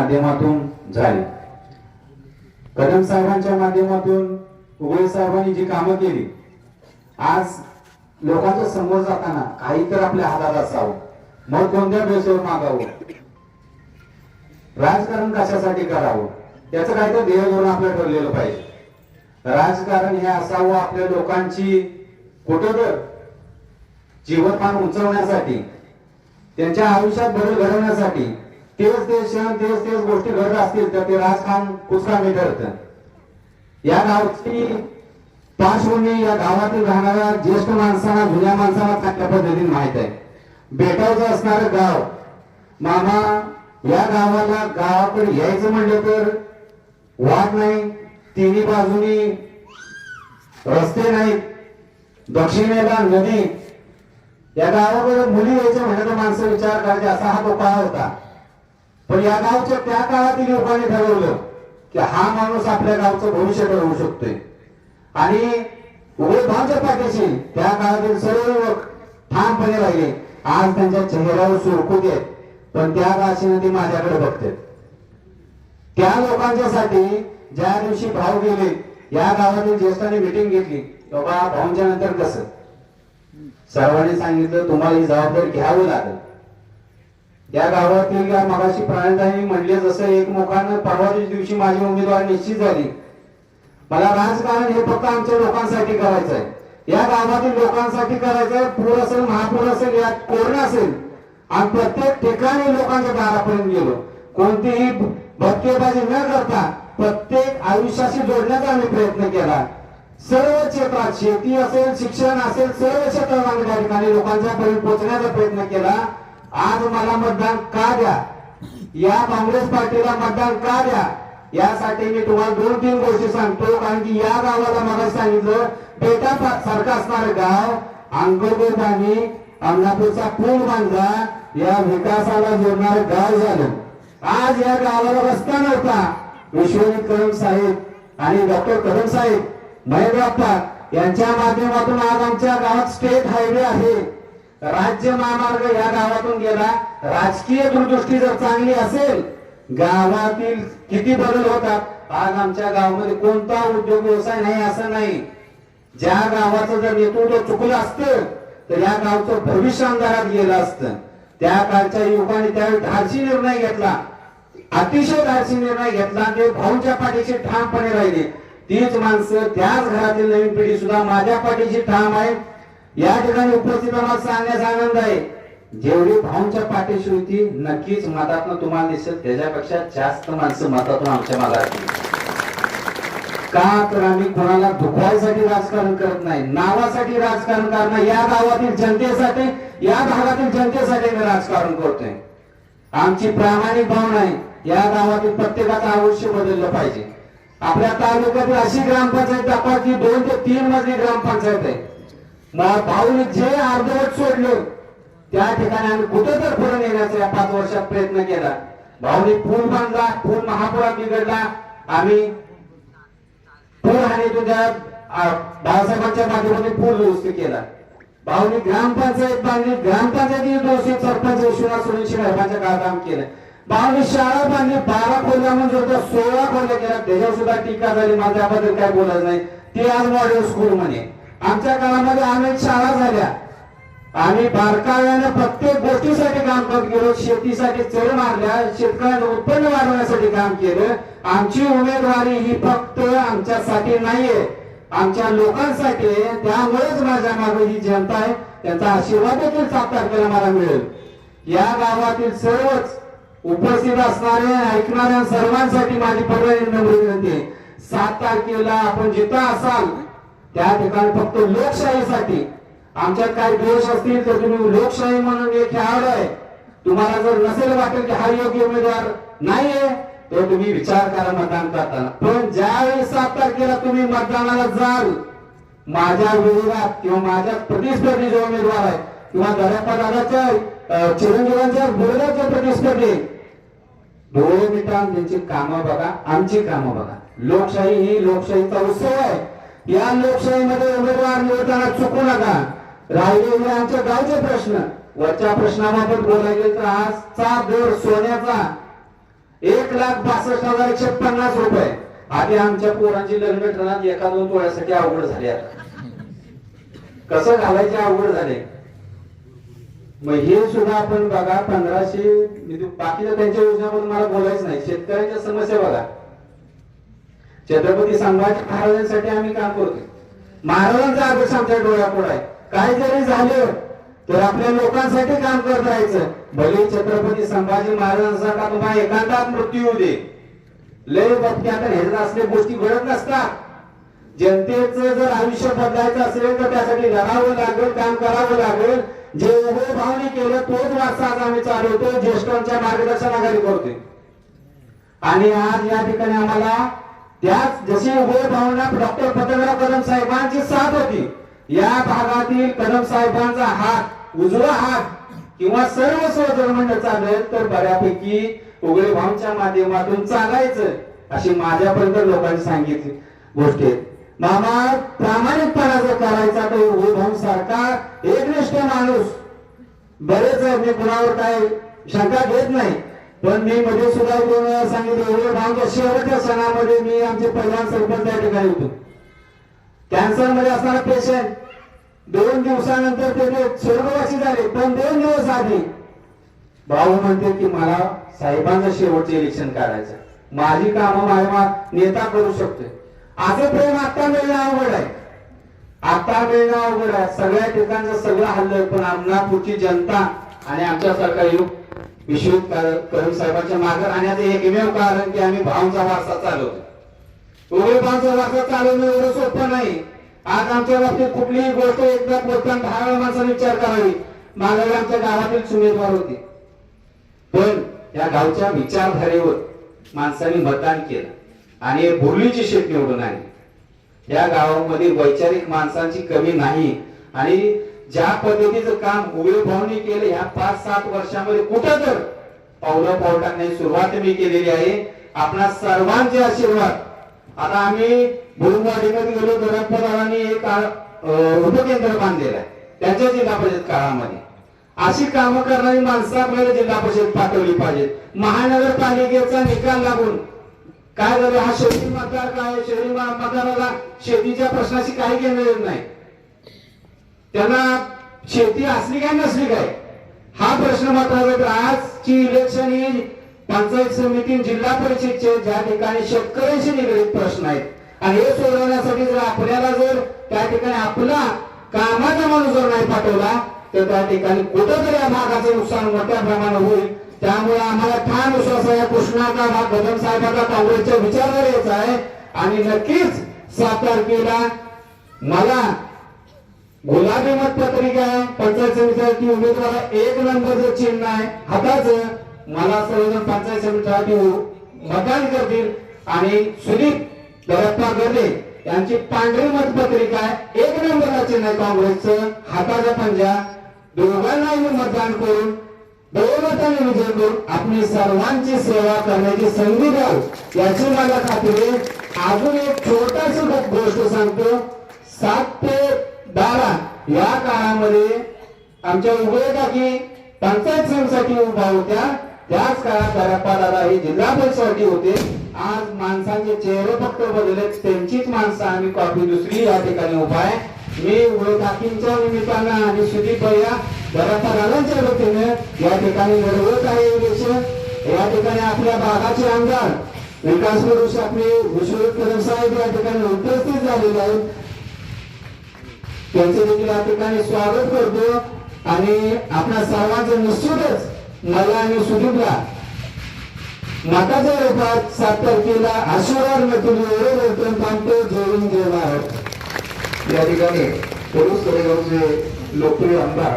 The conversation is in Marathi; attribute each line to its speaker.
Speaker 1: माध्यमातून झाली. कदम साहेबांच्या माध्यमातून उगळे साहेबांनी जी कामं केली, आज लोकांच्या समोर जाताना काही तर आपल्या हातात असावं, मग कोणत्या बेसवर मागावं, राजकारण कशासाठी करावं, याचं काही तर ध्येय धोरण आपलं ठरलेलं पाहिजे. राजकारण हे असावं आपल्या लोकांची कुठं तर जीवनमान उंचवण्यासाठी, त्यांच्या आयुष्यात बदल घडवण्यासाठी. तेच ते क्षण तेच गोष्टी घडत असतील तर ते राजकारण कुचकामी ठरतं. या गावची पार्श्वभूमी या गावातील राहणाऱ्या ज्येष्ठ माणसांना, जुन्या माणसांना चांगल्या पद्धतीने माहित आहे. बेटावचं असणारं गाव मामा, या गावाला गावाकडे यायचं म्हणलं तर वाट नाही, तिन्ही बाजूनी रस्ते नाहीत, दक्षिणेला नदी. या गावाकडे मुली यायचं म्हणलं तर माणसं विचार करायचे, असा हा तो काळ होता. पण या गावच्या त्या काळातील लोकांनी ठरवलं की हा माणूस आपल्या गावचं भविष्य ठरवू शकतोय. आणि उभे भावच्या पाठीशी त्या काळातील सर्व लोक ठामपणे राहिले. आज त्यांच्या चेहऱ्यावर सुरकुती आहेत, पण त्या काळाची ती माझ्याकडे बघते. त्या लोकांच्यासाठी ज्या दिवशी भाऊ गेले, या गावातील ज्येष्ठांनी मिटिंग घेतली. बाबा भाऊंच्या नंतर कसं, सर्वांनी सांगितलं तुम्हाला ही जबाबदारी घ्यावी लागेल. या गावातील या मगाशी प्राणदायी म्हणले जसं एकमुखानं परवाच्या दिवशी माझी उमेदवारी निश्चित झाली. मला राजकारण हे फक्त आमच्या लोकांसाठी करायचं आहे, या गावातील लोकांसाठी करायचं आहे. पूर असेल, महापूर असेल, या कोरोना असेल, आणि प्रत्येक ठिकाणी लोकांच्या दारापर्यंत गेलो. कोणतीही भटकेबाजी न करता प्रत्येक आयुष्याशी जोडण्याचा आम्ही प्रयत्न केला. सर्व क्षेत्रात, शेती असेल, शिक्षण असेल, सर्व क्षेत्रात आम्ही त्या ठिकाणी लोकांच्या पर्यंत पोहोचण्याचा प्रयत्न केला. आज मला मतदान का द्या, या काँग्रेस पार्टीला मतदान का द्या, यासाठी मी तुम्हाला 2-3 गोष्टी सांगतो. कारण की या गावाला मला सांगितलं, बेटा सारखं असणारं गाव, अंगोगोर पाणी, अमनापूरचा पूल बांधला, या विकासाला जोडणारं गाव झालं. आज या गावाला रस्ता नव्हता. विश्वजित कदम साहेब आणि डॉक्टर कदम साहेब, महेंद्रप्पा यांच्या माध्यमातून आज आमच्या गावात स्टेट हायवे आहे, राज्य महामार्ग या गावातून गेला. राजकीय दूरदृष्टी जर चांगली असेल, गावातील किती बदल होतात. आज आमच्या गावामध्ये कोणता उद्योग व्यवसाय नाही असं नाही. ज्या गावाचं जर नेतृत्व चुकलं असतं तर या गावचं भविष्य अंधारात गेलं असतं. त्या काळच्या युवकांनी त्यावेळी धाडसी निर्णय घेतला, अतिशय धाडसी निर्णय घेतला. ते भाऊंच्या पाठीशी ठामपणे राहिले. तीच माणसं, त्याच घरातील नवीन पिढी सुद्धा माझ्या पाठीशी ठाम आहे. या ठिकाणी उपस्थित आम्हाला सांगण्याचा आनंद आहे, जेवढी भाऊंच्या पाठीशी होती नक्कीच मतातून तुम्हाला दिसेल त्याच्यापेक्षा जास्त माणसं मतातून आमच्या मागात. का तर आम्ही कोणाला दुखवायसाठी राजकारण करत नाही, नावासाठी राजकारण करणं. या गावातील जनतेसाठी, या भागातील जनतेसाठी मी राजकारण करतोय. आमची प्रामाणिक भावना आहे, या गावातील प्रत्येकाचं आयुष्य बदललं पाहिजे. आपल्या तालुक्यातील अशी ग्रामपंचायत दाखवा की 2 ते 3 मजली ग्रामपंचायत आहे. भाऊने जे अर्धवट सोडलं त्या ठिकाणी आम्ही कुठं तर पुढे नेण्याचा या 5 वर्षात प्रयत्न केला. भाऊने पूल बांधला, पूल महापुरात बिघडला. आम्ही पूर हानीतून त्या बाळासाहेबांच्या माध्यमातून पूल दुरुस्त केला. भाऊने ग्रामपंचायत बांधली, ग्रामपंचायती दोषी सरपंच विश्वनाथ सुरेश साहेबांच्या काळात काम केलं. भाऊने शाळा बांधली, 12 खोल्या म्हणजे 16 खोल्या केल्या. त्याच्यावर सुद्धा टीका झाली, माझ्याबद्दल काय बोलायचं नाही. ती आज मॉडेल स्कूल म्हणे. आमच्या काळामध्ये अनेक शाळा झाल्या. आम्ही बारकाव्याने प्रत्येक गोष्टीसाठी काम करत गेलो. शेतीसाठी चढ मारल्या, शेतकऱ्यांचं उत्पन्न वाढवण्यासाठी काम केलं. आमची उमेदवारी ही फक्त आमच्यासाठी नाहीये, आमच्या लोकांसाठी आहे. त्यामुळेच माझ्या मागे ही जनता आहे, त्यांचा आशीर्वाद देखील 7 तारखेला मला मिळेल. या गावातील सर्वच उपस्थित असणारे, ऐकणाऱ्या सर्वांसाठी माझी पर्यायी नम्र विनंती आहे, 7 तारखेला आपण जिथं असाल त्या ठिकाणी फक्त लोकशाहीसाठी. आमच्यात काही दोष असतील तर तुम्ही लोकशाही म्हणून एक खेळाडू आहे, तुम्हाला जर नसेल वाटेल की हा योग्य उमेदवार नाहीये तर तुम्ही विचार करा मतदान करताना. पण ज्यावेळी 7 तारखेला तुम्ही मतदानाला जाल, माझ्या विरोधात किंवा माझ्या प्रतिस्पर्धी जो उमेदवार आहे किंवा दर्याप्पा दादाच्या चिरंजीवांच्या विरोधाचे प्रतिस्पर्धी, डोळे मिटान त्यांची कामं बघा, आमची कामं बघा. लोकशाही ही लोकशाहीचा उत्सव आहे. या लोकशाहीमध्ये उमेदवार निवडताना चुकू नका. राहिलेले आमच्या गावचे प्रश्न, वरच्या प्रश्नाबाबत बोलायचे तर आजचा दर सोन्याचा 1,62,150 आधी आमच्या पोरांची लग्न ठरणार 1-2 तोळ्यासाठी अवघड झाले. आता कसं घालायचे अवघड झाले. मग हे सुद्धा आपण बघा 1500 बाकीच्या त्यांच्या योजनाबद्दल मला बोलायचं नाही. शेतकऱ्यांच्या समस्या बघा. छत्रपती संभाजी महाराजांसाठी आम्ही काम करतोय. महाराजांचा आदर्श आमच्या डोळ्यापुढे आहे. काय जरी झालं तर आपल्या लोकांसाठी काम करत राहायचं. भले छत्रपती संभाजी महाराजांसारखा तुम्हाला एकांतात मृत्यू होऊ दे, लय बघत्यात ह्याच्यात असल्या गोष्टी घडत नसतात. जनतेचं जर आयुष्य बदलायचं असेल तर त्यासाठी लढावं लागेल, काम करावं लागेल. जे उभे भावने केलं तोच वारसा आज आम्ही चालवतो, ज्येष्ठांच्या मार्गदर्शनाखाली करतोय. आणि आज या ठिकाणी आम्हाला त्याच जशी उभे भावना डॉक्टर पतंगराव कदम साहेबांची साथ होती, या भागातील कदम साहेबांचा हात, उजवा हात किंवा सर्व स्वधर्मंड चालेल तर बऱ्यापैकी उघडे भावच्या माध्यमातून चालायचं अशी माझ्यापर्यंत लोकांनी सांगितली गोष्टी आहेत. मामा प्रामाणिकपणा जर करायचा तर उघडे भाऊ सारखा एकनिष्ठ माणूस बरेच आहे. मी कुणावर काय शंका घेत नाही, पण मी मध्ये सुद्धा दोन वेळा सांगितलं उघडे भाऊच्या शेवटच्या सणामध्ये मी आमचे पहिलवान सरपंच त्या ठिकाणी होतो. कॅन्सर मध्ये असणारा पेशंट 2 दिवसानंतर ते स्वर्गवासी झाले, पण 2 दिवस आधी भाऊ म्हणते की मला साहेबांचं शेवटचं इलेक्शन काढायचं, माझी कामं माझा नेता करू शकतोय. असं प्रेम आता मिळणं अवघड आहे. आता मिळणं अवघड आहे. सगळ्या ठिकाणचं सगळं हल्लं, पण अमनापूरची जनता आणि आमच्यासारखा युग विश्वजित कदम साहेबांच्या मागे राहण्याचं एकमेव कारण की आम्ही भाऊंचा वारसा चालवतो. उघडे भाऊंचा वारसा चालवणं एवढं सोपं नाही. आज आमच्या बाबतीत कुठलीही गोष्ट एकदा बोलताना 10 वेळा माणसाने विचार करावी. मागे आमच्या गावातील उमेदवार होते, पण या गावच्या विचारधारेवर माणसांनी मतदान केलं आणि बोर्लीची शेत निवडून आली. या गावामध्ये वैचारिक माणसांची कमी नाही. आणि ज्या पद्धतीचं काम उघडे भाऊंनी केलं ह्या 5-7 वर्षामध्ये कुठं तर पावलं टाकण्याची सुरुवात मी केलेली आहे. आपणा सर्वांचे आशीर्वाद. आता आम्ही बुरुंगवाडीमध्ये गेलो, दरपदारांनी एक उपकेंद्र बांधलेलं आहे त्यांच्या जिल्हा परिषद काळामध्ये. अशी कामं करणारी माणसं आपल्याला जिल्हा परिषद पाठवली पाहिजे. महानगरपालिकेचा निकाल लागून काय झालं, हा शहरी मतदार काय, शहरी मतदाराला शेतीच्या प्रश्नाशी काही घेणं नाही. त्यांना शेती असली काय नसली काय हा प्रश्न महत्वाचा. आजची इलेक्शन ही पंचायत समिती जिल्हा परिषदचे ज्या ठिकाणी शेतकऱ्यांशी निगडीत प्रश्न आहेत आणि हे सोडवण्यासाठी जर आपल्याला जर त्या ठिकाणी आपला कामाचा माणूस जर नाही पाठवला तर त्या ठिकाणी कुठंतरी या भागाचं नुकसान मोठ्या प्रमाणात होईल. त्यामुळे आम्हाला ठाम विश्वास आहे कृष्णाचा भाग कदम साहेबांचा काँग्रेसच्या विचारधारेचा आहे. आणि नक्कीच 7 तारखेला मला गुलाबी मतपत्रिका आहे, पंचायत समितीसाठी उमेदवार 1 नंबरचं चिन्ह आहे हाताचं. मला सर्वजण पंचायत समितीसाठी मतदान करतील आणि सुदीप दरप्पा गर्दे यांची पांढरी मतपत्रिका आहे, 1 नंबरचं चिन्ह आहे काँग्रेसचं हाताचा पंजा. दोघांनाही मतदान करून बहुमताने विजय करून आपली सर्वांची सेवा करण्याची संधी द्याल याची मला खात्री आहे. अजून एक छोटाशी गोष्ट सांगतो. 7 ते 12 या काळामध्ये आमच्या उघडे टाकी पंचायत समितीसाठी उभा होत्या. त्याच काळात दरप्पादादा हे जिल्हा परिषदेसाठी होते. आज माणसांचे चेहरे फक्त बदलले, त्यांचीच माणसं आम्ही कॉपी दुसरी या ठिकाणी उभा आहे. मी उघडे टाकींच्या निमित्तानं आणि सुदीप भैया दरप्पादादांच्या वतीने या ठिकाणी लढवत आहे इलेक्शन. या ठिकाणी आपल्या भागाचे आमदार विकास पुरुष आपले विश्वजित कदम साहेब या ठिकाणी उपस्थित झालेले आहेत. त्यांचे देखील या ठिकाणी स्वागत करतो. आणि आपल्या सर्वांचं निश्चितच मला आणि सुदीपला मताच्या रूपात 7 तारखेला आशीर्वाद मिळतील एवढे वेतन थांबतो. जोडून देणार या ठिकाणी पोलीस कडेगावचे लोकप्रिय आमदार